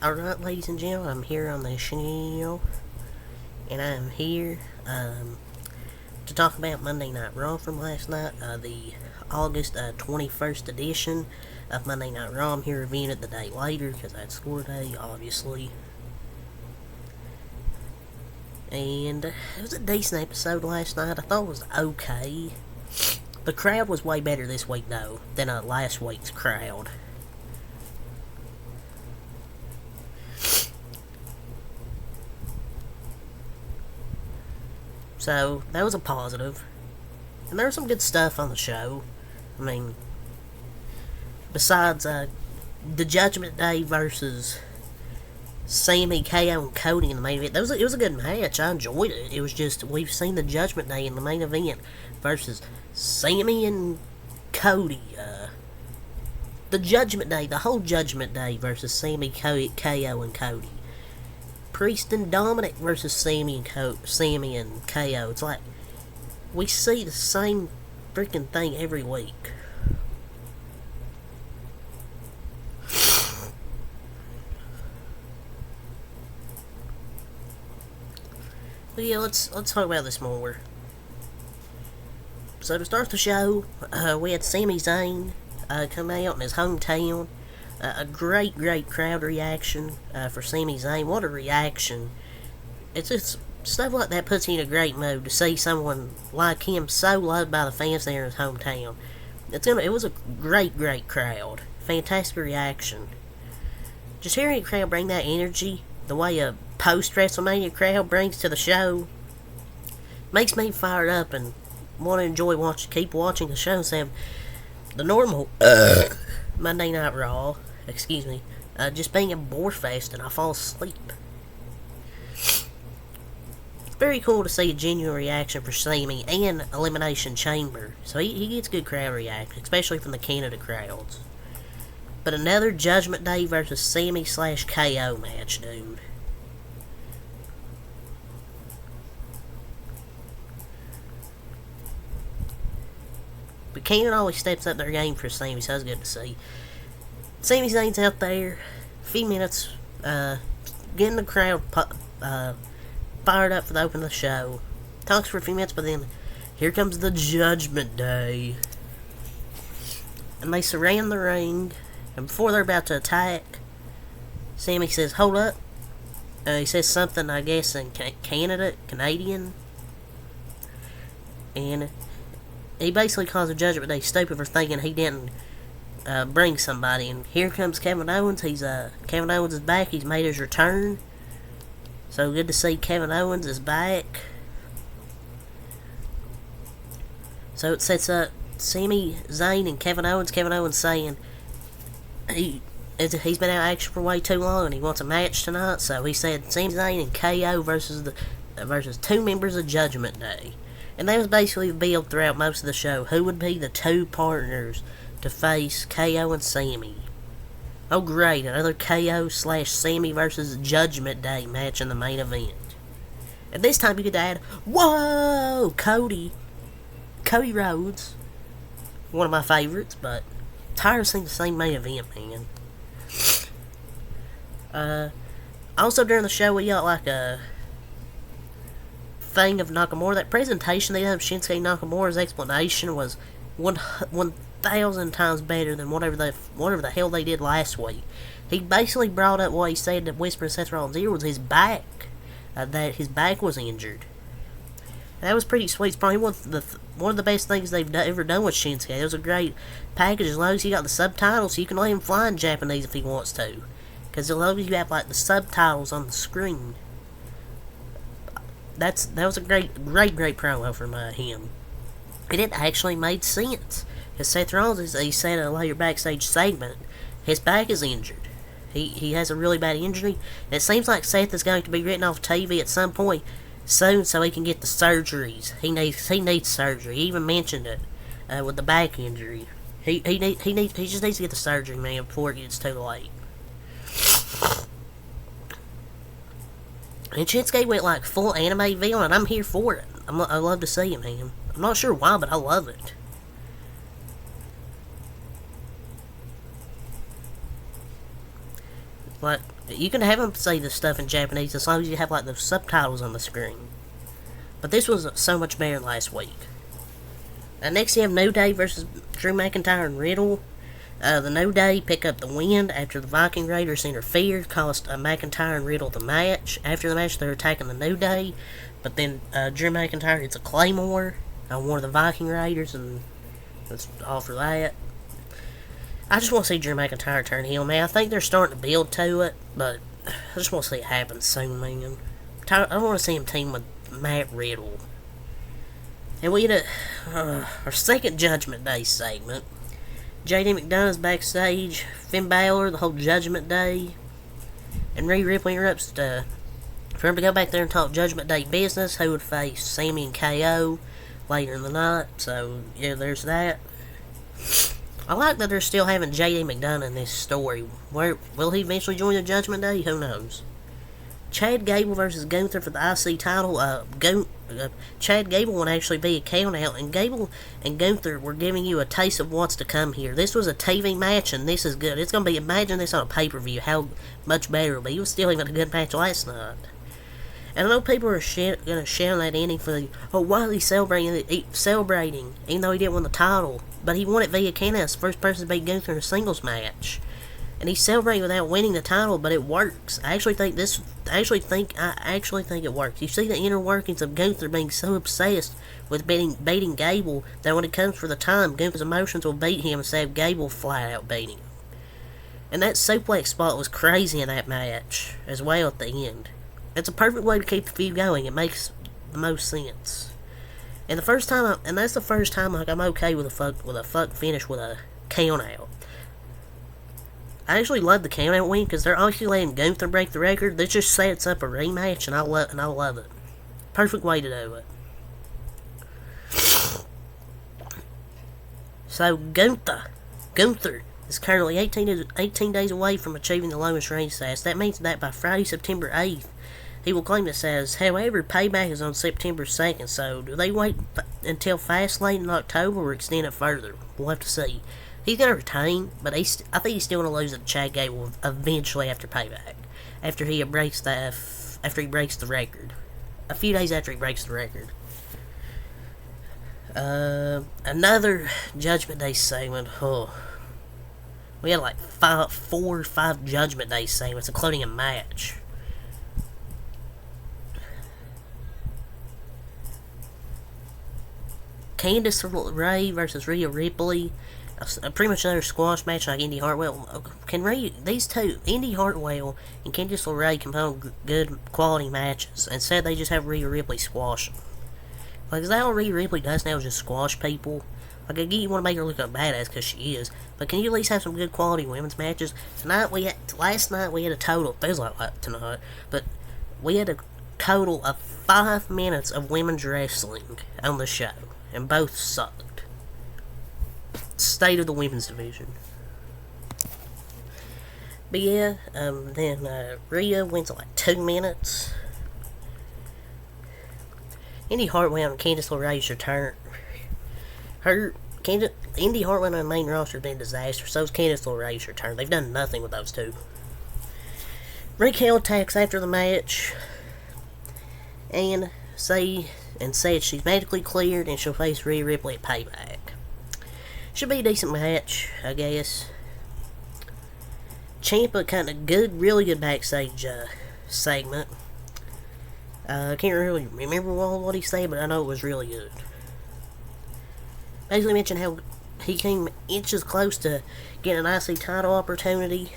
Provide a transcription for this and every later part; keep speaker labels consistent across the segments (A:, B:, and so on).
A: Alright, ladies and gentlemen, I'm here on the channel, and I'm here to talk about Monday Night Raw from last night, the August 21st edition of Monday Night Raw. I'm here reviewing it the day later, because I had score day, obviously. And it was a decent episode last night. I thought it was okay. The crowd was way better this week, though, than last week's crowd. So, that was a positive. And there was some good stuff on the show. I mean, besides the Judgment Day versus Sami, KO, and Cody in the main event, it was a good match. I enjoyed it. It was just, we've seen the Judgment Day in the main event versus Sami and Cody. The Judgment Day, the whole Judgment Day versus Sami, KO, and Cody. Priest and Dominic versus Sami and KO. It's like we see the same freaking thing every week. But yeah, let's talk about this more. So to start the show, we had Sami Zayn come out in his hometown. A great crowd reaction for Sami Zayn. What a reaction. It's just stuff like that puts you in a great mood to see someone like him so loved by the fans there in his hometown. It was a great crowd. Fantastic reaction. Just hearing a crowd bring that energy, the way a post-WrestleMania crowd brings to the show, makes me fired up and want to keep watching the show instead of the normal Monday Night Raw. Just being a bore fest and I fall asleep. It's very cool to see a genuine reaction for Sami and Elimination Chamber. So he gets good crowd reaction, especially from the Canada crowds. But another Judgment Day versus Sami/KO match, dude. But Canada always steps up their game for Sami, so that's good to see. Sami Zayn's out there, a few minutes, getting the crowd fired up for the open of the show. Talks for a few minutes, but then here comes the Judgment Day. And they surround the ring, and before they're about to attack, Sami says, "Hold up." He says something, I guess, in Canadian. And he basically calls the Judgment Day stupid for thinking he didn't bring somebody, and here comes Kevin Owens. Kevin Owens is back. He's made his return. So good to see Kevin Owens is back. So it sets up Sami Zayn and Kevin Owens. Kevin Owens saying he's been out of action for way too long and he wants a match tonight. So he said Sami Zayn and KO versus two members of Judgment Day. And that was basically the build throughout most of the show. Who would be the two partners to face KO and Sami? Oh great, another KO/Sami versus Judgment Day match in the main event. And this time you could add, whoa, Cody Rhodes. One of my favorites, but tired of seeing the same main event, man. Also during the show we got like a thing of Nakamura. That presentation they had of Shinsuke Nakamura's explanation was 1,000 times better than whatever the hell they did last week. He basically brought up what he said to Whisper and Seth Rollins' ear was his back. That his back was injured. That was pretty sweet. It's probably one of the best things they've ever done with Shinsuke. It was a great package as long as you got the subtitles, so you can let him fly in Japanese if he wants to. Because as long as you have like the subtitles on the screen. That was a great promo from him. It actually made sense. Because Seth Rollins, he said in a later backstage segment, his back is injured. He has a really bad injury. And it seems like Seth is going to be written off TV at some point soon so he can get the surgeries. He needs surgery. He even mentioned it with the back injury. He just needs to get the surgery, man, before it gets too late. And Shinsuke went like full anime villain, and I'm here for it. I love to see him, man. I'm not sure why, but I love it. Like, You can have them say this stuff in Japanese as long as you have like the subtitles on the screen. But this was so much better than last week. Next you have No Day versus Drew McIntyre and Riddle. The No Day pick up the win after the Viking Raiders interfered, cost McIntyre and Riddle the match. After the match, they're attacking the No Day, but then Drew McIntyre hits a Claymore on one of the Viking Raiders, and that's all for that. I just want to see Drew McIntyre turn heel, man. I think they're starting to build to it, but I just want to see it happen soon, man. I want to see him team with Matt Riddle. And we had our second Judgment Day segment. JD McDonough's backstage, Finn Balor, the whole Judgment Day, and Rhea Ripley interrupts for him to go back there and talk Judgment Day business, who would face Sammy and KO later in the night. So, yeah, there's that. I like that they're still having JD McDonough in this story. Where will he eventually join the Judgment Day? Who knows? Chad Gable versus Gunther for the IC title. Chad Gable would actually be a count-out, and Gable and Gunther were giving you a taste of what's to come here. This was a TV match, and this is good. It's going to be, imagine this on a pay-per-view, how much better it'll be. It was still even a good match last night. And I know people are going to shout at ending for the, why is he celebrating, even though he didn't win the title? But he won it via count-out, first person to beat Gunther in a singles match. And he's celebrating without winning the title, but it works. I actually think it works. You see the inner workings of Gunther being so obsessed with beating Gable that when it comes for the time, Gunther's emotions will beat him instead of Gable flat out beating him. And that suplex spot was crazy in that match as well at the end. It's a perfect way to keep the feud going. It makes the most sense. And that's the first time like I'm okay with a fuck finish with a count out. I actually love the count-out win because they're obviously letting Gunther break the record. This just sets up a rematch, and I love it. Perfect way to do it. So Gunther is currently 18 days away from achieving the longest reign status. That means that by Friday, September 8th, he will claim the status. However, Payback is on September 2nd, so do they wait until Fastlane in October or extend it further? We'll have to see. He's going to retain, but I think he's still going to lose to Chad Gable eventually after Payback. After he breaks the record. A few days after he breaks the record. Another Judgment Day segment. We had like 4 or 5 Judgment Day segments, including a match. Candice LeRae versus Rhea Ripley. Pretty much another squash match like Indy Hartwell. These two, Indy Hartwell and Candice LeRae, can put on good quality matches. Instead, they just have Rhea Ripley squash them. Like, is that all Rhea Ripley does now, is just squash people? Like, I get you want to make her look like a badass because she is, but can you at least have some good quality women's matches? Last night we had a total, feels like tonight, but we had a total of 5 minutes of women's wrestling on the show, and both sucked. State of the women's division. But yeah, then Rhea wins like 2 minutes. Indy Hartwell and Candice LeRae's return. Indy Hartwell on the main roster has been a disaster. So's Candice LeRae's return. They've done nothing with those two. Raquel attacks after the match and said she's medically cleared and she'll face Rhea Ripley at Payback. Should be a decent match, I guess. Ciampa kind of really good backstage segment. I can't really remember what he said, but I know it was really good. Basically mentioned how he came inches close to getting an IC title opportunity.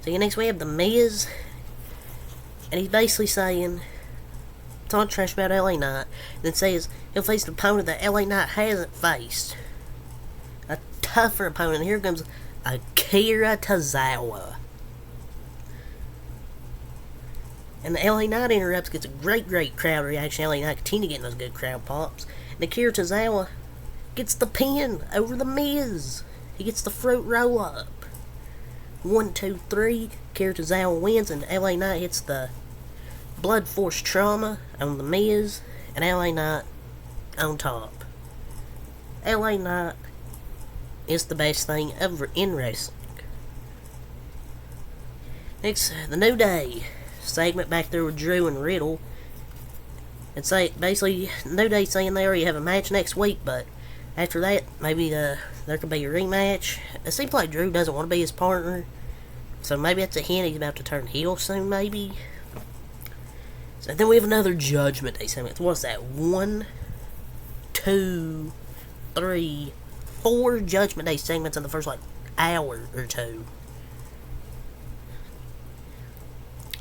A: So next we have The Miz, and he's basically saying, talking trash about LA Knight, and then says he'll face an opponent that LA Knight hasn't faced. A tougher opponent. And here comes Akira Tozawa. And the LA Knight interrupts, gets a great crowd reaction. LA Knight continue getting those good crowd pops. And Akira Tozawa gets the pin over The Miz. He gets the fruit roll up. 1, 2, 3. Akira Tozawa wins, and LA Knight hits the Blood Force Trauma on The Miz, and LA Knight on top. LA Knight is the best thing ever in wrestling. Next, the New Day segment back there with Drew and Riddle. And say basically, New Day saying they already have a match next week, but after that, maybe there could be a rematch. It seems like Drew doesn't want to be his partner, so maybe that's a hint he's about to turn heel soon, maybe. So then we have another Judgment Day segment. What's that? 1, 2, 3, 4 Judgment Day segments in the first, hour or two.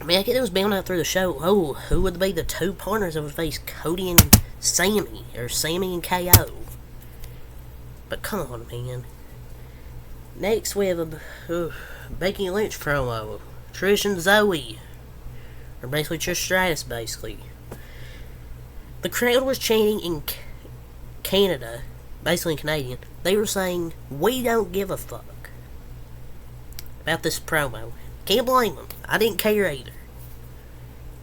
A: I mean, I guess it was building out through the show. Oh, who would be the two partners that would face Cody and Sammy, or Sammy and KO? But come on, man. Next, we have a Becky Lynch promo. Trish and Zoe. Or basically Trish Stratus, basically. The crowd was chanting in Canada, basically in Canadian. They were saying, "We don't give a fuck," about this promo. Can't blame them. I didn't care either.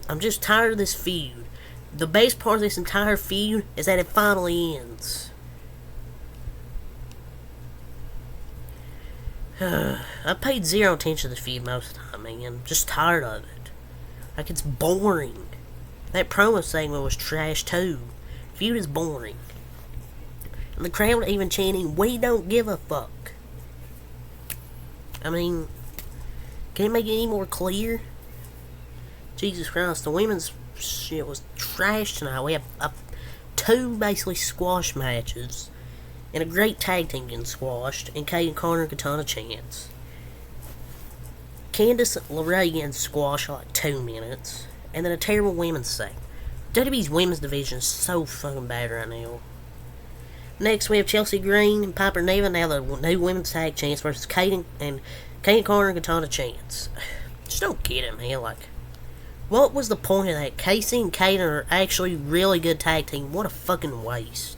A: I'm just tired of this feud. The best part of this entire feud is that it finally ends. I paid zero attention to this feud most of the time, man. I'm just tired of it. It's boring. That promo segment was trash too. Feud is boring. And the crowd even chanting, "We don't give a fuck." I mean, can it make it any more clear? Jesus Christ, the women's shit was trash tonight. We have two basically squash matches, and a great tag team getting squashed, and Kate and Connor and Katana Chance. Candice LeRae getting squashed for 2 minutes, and then a terrible women's segment. WWE's women's division is so fucking bad right now. Next, we have Chelsea Green and Piper Niven, now the new women's tag champs, versus Kate and Connor and Katana Chance. Just don't get it, man. What was the point of that? Casey and Kate are actually really good tag team. What a fucking waste.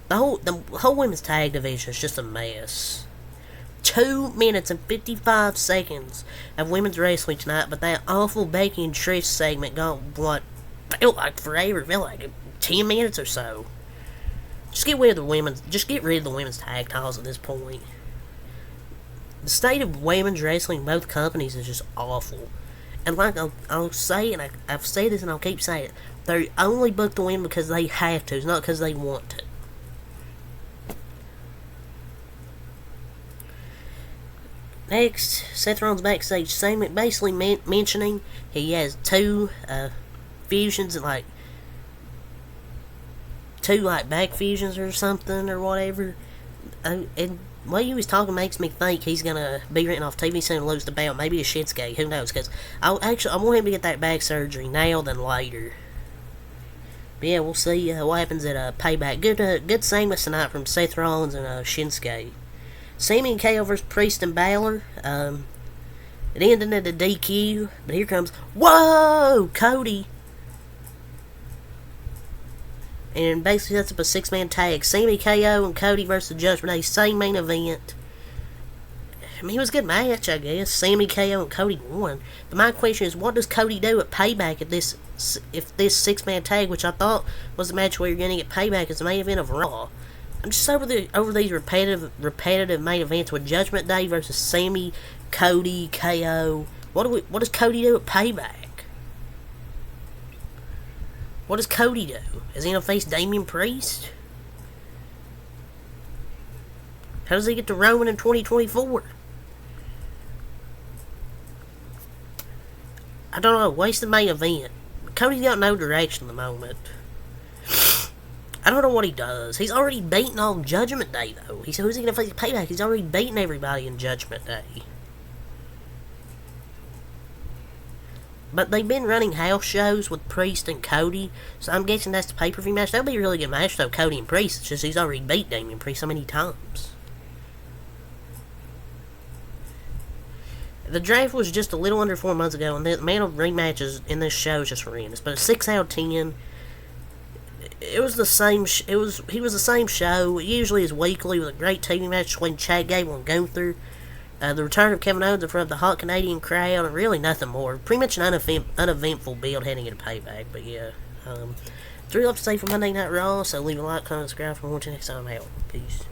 A: The whole women's tag division is just a mess. 2 minutes and 55 seconds of women's wrestling tonight, but that awful Becky and Trish segment got felt like forever. Felt like 10 minutes or so. Just get rid of the women's tag titles at this point. The state of women's wrestling in both companies is just awful. And I'll say, and I've said this and I'll keep saying it, they only book the women because they have to, it's not because they want to. Next, Seth Rollins backstage segment, basically mentioning he has two fusions, two back fusions or something or whatever. And the way he was talking makes me think he's gonna be written off TV soon and lose the belt. Maybe a Shinsuke, who knows? Because I want him to get that back surgery now than later. But yeah, we'll see what happens at Payback. Good segments tonight from Seth Rollins and Shinsuke. Sammy and KO versus Priest and Balor. It ended at a DQ, but here comes, whoa, Cody. And basically that's up a 6-man tag. Sammy, KO, and Cody versus the Judgment Day. Same main event. I mean, it was a good match, I guess. Sammy, KO, and Cody won. But my question is, what does Cody do at Payback if this 6-man tag, which I thought was the match where you're going to get Payback, is the main event of Raw? I'm just over these repetitive main events with Judgment Day versus Sammy, Cody, KO. What does Cody do at Payback? What does Cody do? Is he gonna face Damian Priest? How does he get to Roman in 2024? I don't know. Wasted main event. Cody's got no direction at the moment. I don't know what he does. He's already beaten on Judgment Day, though. Who's he gonna face Payback? He's already beaten everybody in Judgment Day. But they've been running house shows with Priest and Cody, so I'm guessing that's the pay-per-view match. That'll be a really good match, though, Cody and Priest. It's just he's already beat Damian Priest so many times. The draft was just a little under 4 months ago, and the amount of rematches in this show is just horrendous. But a 6 out of 10, it was the same. He was the same show. It usually is weekly with a great TV match between Chad Gable and Gunther. The return of Kevin Owens in front of the hot Canadian crowd, and really nothing more. Pretty much an uneventful build heading into Payback, but yeah. That's really all I have to say for Monday Night Raw, so leave a like, comment, subscribe for more. Till next time, out. Peace.